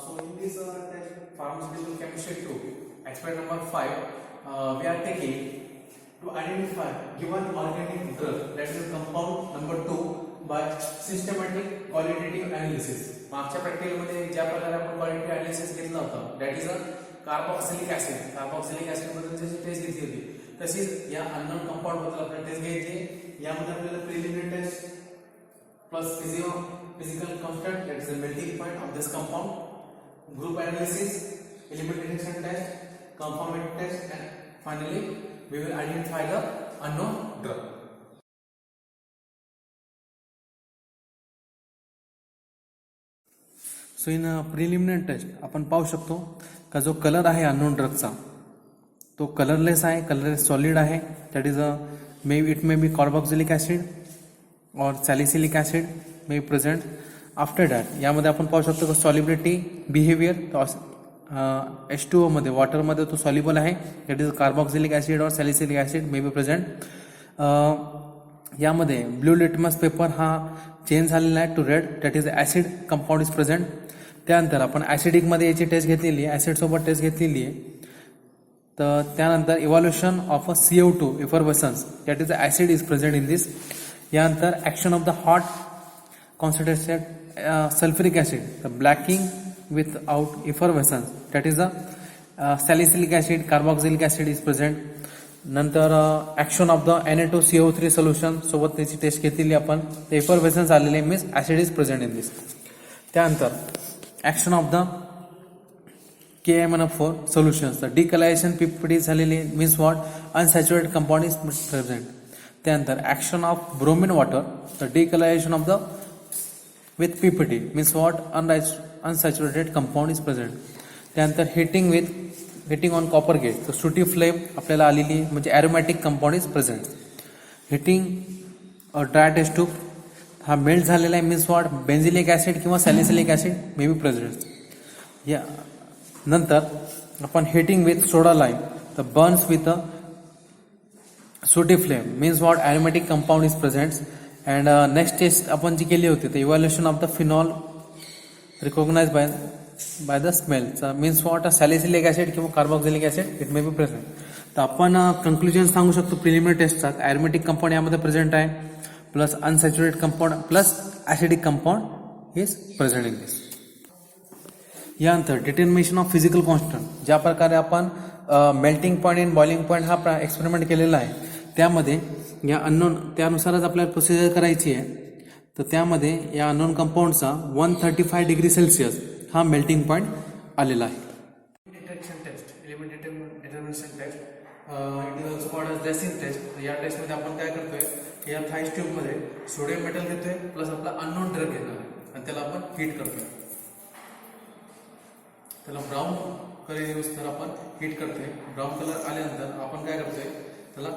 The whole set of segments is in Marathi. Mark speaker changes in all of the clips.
Speaker 1: So in this test, pharmaceutical chemistry 2, experiment number 5, we are taking to identify given organic drug, that is compound number 2 by systematic qualitative analysis. मागच्या प्रॅक्टिकल मध्ये ज्या प्रकारे आपण क्वालिटी एनालिसिस घेतलं होतं, that is a carboxylic acid. Carboxylic acid बद्दल जशी टेस्ट घेतली होती तशीच या अननोन कंपाऊंड बद्दल आपण टेस्ट घ्यायची. यामध्ये आपल्याला preliminary test plus physical constant, that is the melting point of this compound, group analysis, element detection test, conformity test, and finally we will identify the unknown drug. So in a preliminary test आपण पाहू शकतो का जो कलर आहे अननोन ड्रगचा तो कलरलेस आहे, कलरलेस सॉलिड आहे. That is it may be carboxylic acid और salicylic acid may be present. After that यामध्ये आपण पाहू शकतो की सॉलिबिलिटी बिहेवियर H2O मध्ये वॉटरमध्ये तो सॉल्युबल आहे. दॅट इज कार्बोक्सिलिक ऍसिड और salicylic acid may be present. यामध्ये ब्लू लिटमस पेपर हा चेंज झालेला आहे to red, that is acid compound is present. त्यानंतर आपण ऍसिडिक मध्ये याची टेस्ट घेतलेली आहे, ऍसिड सोबत टेस्ट घेतलेली आहे. तर त्यानंतर evolution of a CO2 effervescence, that is acid is present in this. यानंतर action of the hot concentrated sulphuric acid, the blacking without effervescence, that is the salicylic acid, carboxylic acid is present. नंतर action of the Na2CO3 solution सोबत त्याची टेस्ट घेतलेली आपण, ते इफर्वेसन्स आलेले means acid is present in this. त्यानंतर action of the KMnO4 solutions, the decolourisation PPT झालेली means what unsaturated compound is present. त्यानंतर action of bromine water, the decolourisation of the with PPT means what unsaturated compound is present. त्यानंतर हिटिंग ऑन कॉपर गेट, तर सुटी फ्लेम आपल्याला आलेली म्हणजे aromatic compound is present. Heating dry test tube हा मेल्ट झालेला आहे मीन्स वॉट बेन्झिलिक ऍसिड किंवा salicylic acid may be present. या नंतर आपण heating with soda lime, the burns with a sooty flame means what aromatic compound is present. And next test आपण जी केली होती तर evaluation of the phenol recognise by the smell means what salicylic acid किंवा carboxylic acid it may be present. तर आपण कंक्लुजन सांगू शकतो प्रिलिमिनरी टेस्टचा, ॲरोमॅटिक कंपाऊंड यामध्ये प्रेझेंट आहे, plus unsaturated compound plus acidic compound is present in this. यानंतर डिटर्मिनेशन ऑफ फिजिकल कॉन्स्टंट, ज्या प्रकारे आपण मेल्टिंग पॉईंट आणि बॉइलिंग पॉईंट हा एक्सपेरिमेंट केलेला आहे, त्यामध्ये या अननोन त्यानुसारच आपल्याला प्रोसिजर करायची आहे. तर त्यामध्ये या अननोन कंपाऊंडचा 135 डिग्री सेल्सिअस हा मेल्टिंग पॉईंट आलेला आहे. Detection test, element determination test, it is also called as Lassaigne test. या टेस्टमध्ये आपण काय करतोय, या थाईस ट्यूबमध्ये सोडियम मेटल घेतोय प्लस आपला अननोन ड्रग घेणार आहे आणि त्याला आपण हीट करतोय. त्याला ब्राऊन कलर यूज तर आपण हीट करतोय. ब्राऊन कलर आल्यानंतर आपण काय करतोय, त्याला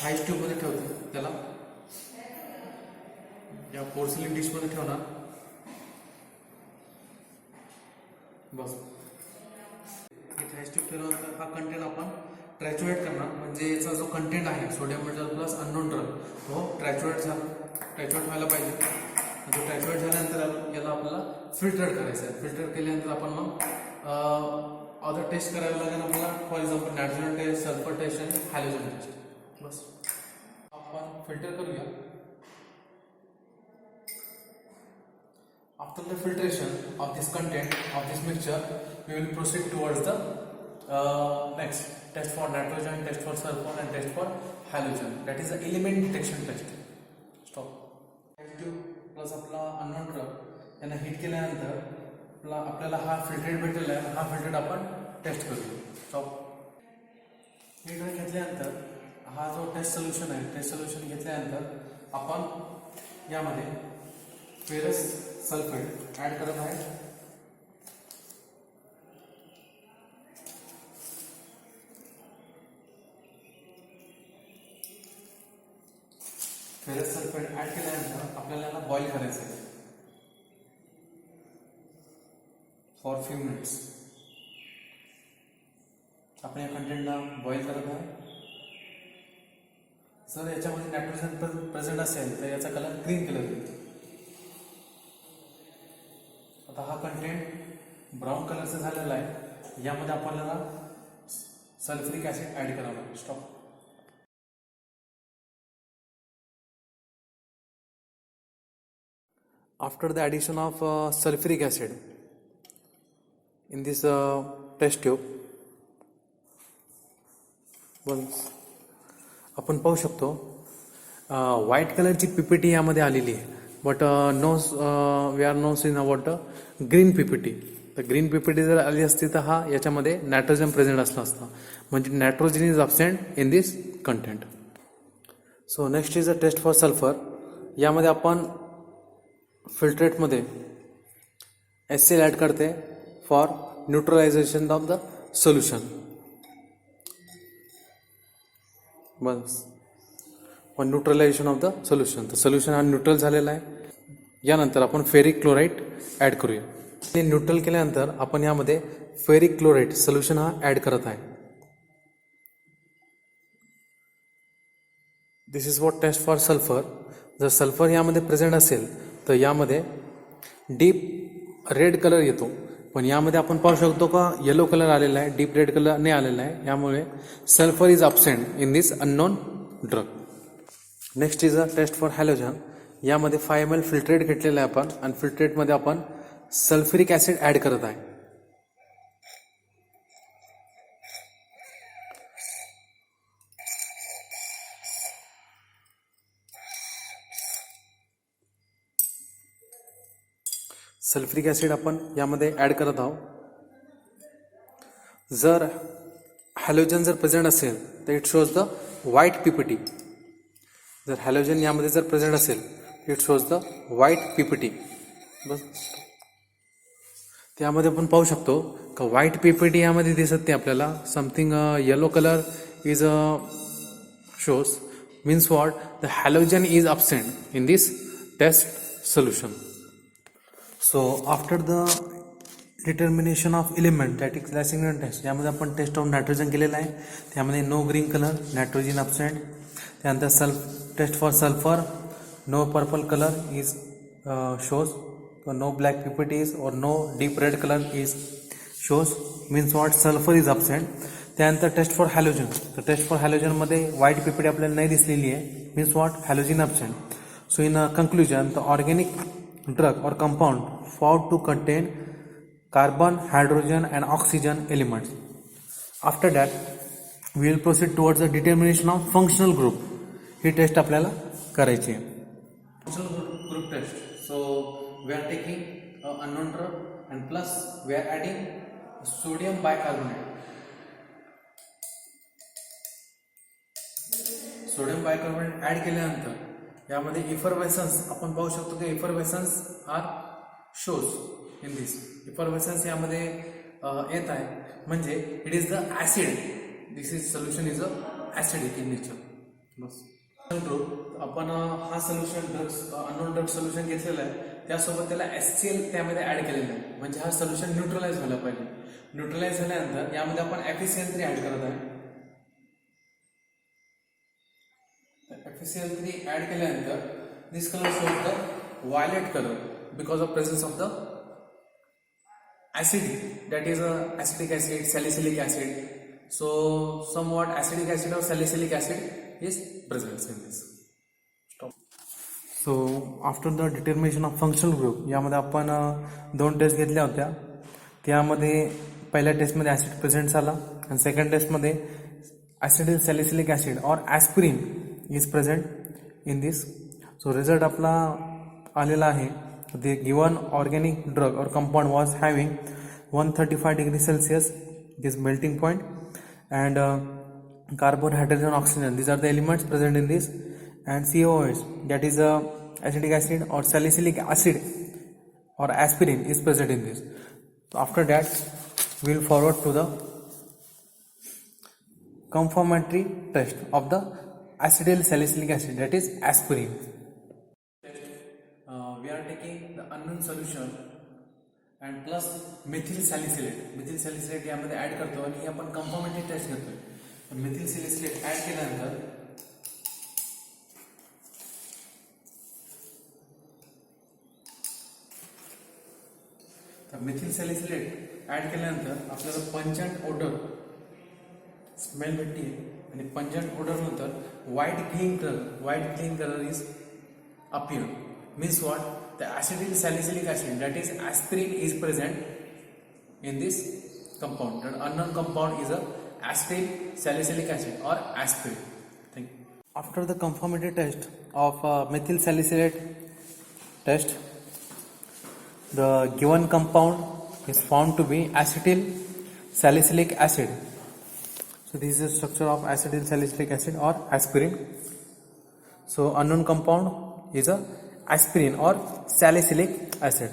Speaker 1: थाईस ट्यूबमध्ये ठेवतोय. त्याला या पोर्सिलिन डिशमध्ये ठेवणार बस. थाईस ट्यूब ठेवल्यानंतर हा कंटेंट आपण ट्रॅच्युएट करणार, म्हणजे याचा जो कंटेंट आहे sodium metal plus unknown drug तो ट्रॅच्युएट व्हायला पाहिजे. जो ट्रॅच्युएट झाल्यानंतर याला आपल्याला फिल्टर करायचं आहे. फिल्टर केल्यानंतर आपण मग अदर टेस्ट करायला लागेल आपल्याला, for example nitrogen test, sulphur test आणि हॅलोजन टेस्ट. बस आपण फिल्टर करूया. After the filtration of this content of this mixture, we will proceed towards the next test for nitrogen, test for sulfur, and test for halogen. That is the element detection test. Stop. H2 plus आपला unknown drug यांना हीट केल्यानंतर आपल्याला हा फिल्टरेट भेटेल आहे. हा फिल्टरेट आपण टेस्ट करूया. स्टॉप. हीट घेतल्यानंतर हा जो टेस्ट सोल्युशन आहे, टेस्ट सोल्युशन घेतल्यानंतर आपण यामध्ये फेरस सल्फेट ऍड करत आहे. फेरस सल्फेट ऍड केल्यानंतर आपल्याला याला बॉईल करायचं आहे फॉर फ्यू मिनिट्स. आपण या कंटेंटला बॉईल करत आहे. जर याच्यामध्ये नायट्रोजन प्रेझेंट असेल तर याचा कलर ग्रीन कलर येईल. आता हा कंटेंट ब्राऊन कलरचं झालेलं आहे, यामध्ये आपल्याला सल्फ्युरिक ऍसिड ऍड करावं लागेल. Stop. After the addition of sulfuric acid in this test tube, आपण पाहू शकतो व्हाईट कलरची पीपीटी यामध्ये आलेली आहे, but no we are no seen about green PPT. तर ग्रीन पीपीटी जर आली असती तर हा याच्यामध्ये नायट्रोजन प्रेझेंट असला असता, म्हणजे nitrogen is absent in this content. So next is a test for sulphur. यामध्ये आपण फिल्ट्रेटमध्ये HCl ॲड करते for neutralisation of the solution. Bus for neutralisation of the solution. तर सोल्युशन हा न्यूट्रल झालेला आहे. यानंतर आपण फेरिक क्लोराईड ॲड करूया. हे न्यूट्रल केल्यानंतर आपण यामध्ये फेरिक क्लोराईड सोल्युशन हा ॲड करत आहे. This is what test for sulphur. जर सल्फर यामध्ये प्रेझेंट असेल तर यामध्ये डीप रेड कलर येतो, पण यामध्ये आपण पाहू शकतो का येलो कलर आलेला आहे, डीप रेड कलर नाही आलेला आहे. यामुळे sulphur is absent in this unknown drug. Next is a test for halogen. यामध्ये 5 ml फिल्ट्रेट घेतलेलं आहे आपण, आणि फिल्ट्रेटमध्ये आपण सल्फ्युरिक ऍसिड ॲड करत आहे. सल्फ्युरिक ऍसिड आपण यामध्ये ॲड करत आहोत. जर हॅलोजन जर प्रेझेंट असेल तर it shows the white PPT. जर हॅलोजन यामध्ये जर प्रेझेंट असेल it shows the white PPT. बस त्यामध्ये आपण पाहू शकतो का व्हाईट पीपीटी यामध्ये दिसत ते आपल्याला something yellow colour is shows, means what the halogen is absent in this test solution. So after the determination of element, that is classification test, यामध्ये आपण टेस्ट ऑफ नायट्रोजन केलेला आहे. त्यामध्ये no green colour, nitrogen absent. त्यानंतर test for sulphur, no purple colour is shows, no black PPTs और no deep red colour is shows, means what sulphur is absent. त्यानंतर टेस्ट फॉर हॅलोजन. तर टेस्ट फॉर हॅलोजनमध्ये व्हाईट पीपीटी आपल्याला नाही दिसलेली आहे, means what halogen absent. So in conclusion the organic drug or compound found to contain carbon, hydrogen and oxygen elements. After that we will proceed towards the determination of functional group. ही टेस्ट आपल्याला करायची आहे. Functional group test. So we are taking an unknown drug and plus we are adding sodium bicarbonate. Sodium bicarbonate add केल्यानंतर यामध्ये इफरवेसन्स आपण पाहू शकतो की effervescence are shows in this. Effervescence यामध्ये येत आहे, म्हणजे it is the acid. This is solution is a acidic in nature. बस ग्रुप आपण हा solution drugs unknown drug solution घेतलेला आहे, त्यासोबत त्याला HCl त्यामध्ये ऍड केलेलं आहे, म्हणजे हा सोल्युशन न्यूट्रलाइज व्हायला पाहिजे. न्यूट्रलाइज झाल्यानंतर यामध्ये आपण FeCl3 ऍड करत आहे. FeCl3 ऍड केल्यानंतर this colour shows the violet colour because of presence of the acid, that is acidic acid, salicylic acid. So somewhat acidic acid और salicylic acid is present in this. So after the determination of functional group यामध्ये आपण 2 टेस्ट घेतल्या होत्या. त्यामध्ये पहिल्या टेस्टमध्ये ऍसिड प्रेझेंट झाला आणि सेकंड टेस्टमध्ये ऍसिडिक सॅलिसिलिक ऍसिड और aspirin is present in this. So result आपला आलेला आहे. The given organic drug or compound was having 135 degrees Celsius, this melting point, and carbon, hydrogen, oxygen, these are the elements present in this, and COOH, that is acetic acid or salicylic acid or aspirin is present in this. So after that we will forward to the confirmatory test of the acetyl salicylic acid, that is aspirin. We are taking the unknown solution and plus methyl salicylate. Methyl salicylate यामध्ये ऍड करतो आणि ही आपण confirmatory टेस्ट घेतोय. methyl salicylate ऍड केल्यानंतर मिथिल सॅलिसिलेट ऍड केल्यानंतर आपल्याला पंचंट ओडर स्मेल भेटते आणि पंचंट ओडर नंतर white clean colour is appear. Means what? The acetyl salicylic acid, that is aspirin, is present in this compound. That unknown compound is a acetyl salicylic acid or aspirin. Thank you. After the conformity test of methyl salicylate test, the given compound is found to be acetyl salicylic acid. So this is the structure of acetyl salicylic acid or aspirin. So unknown compound is a aspirin or salicylic acid.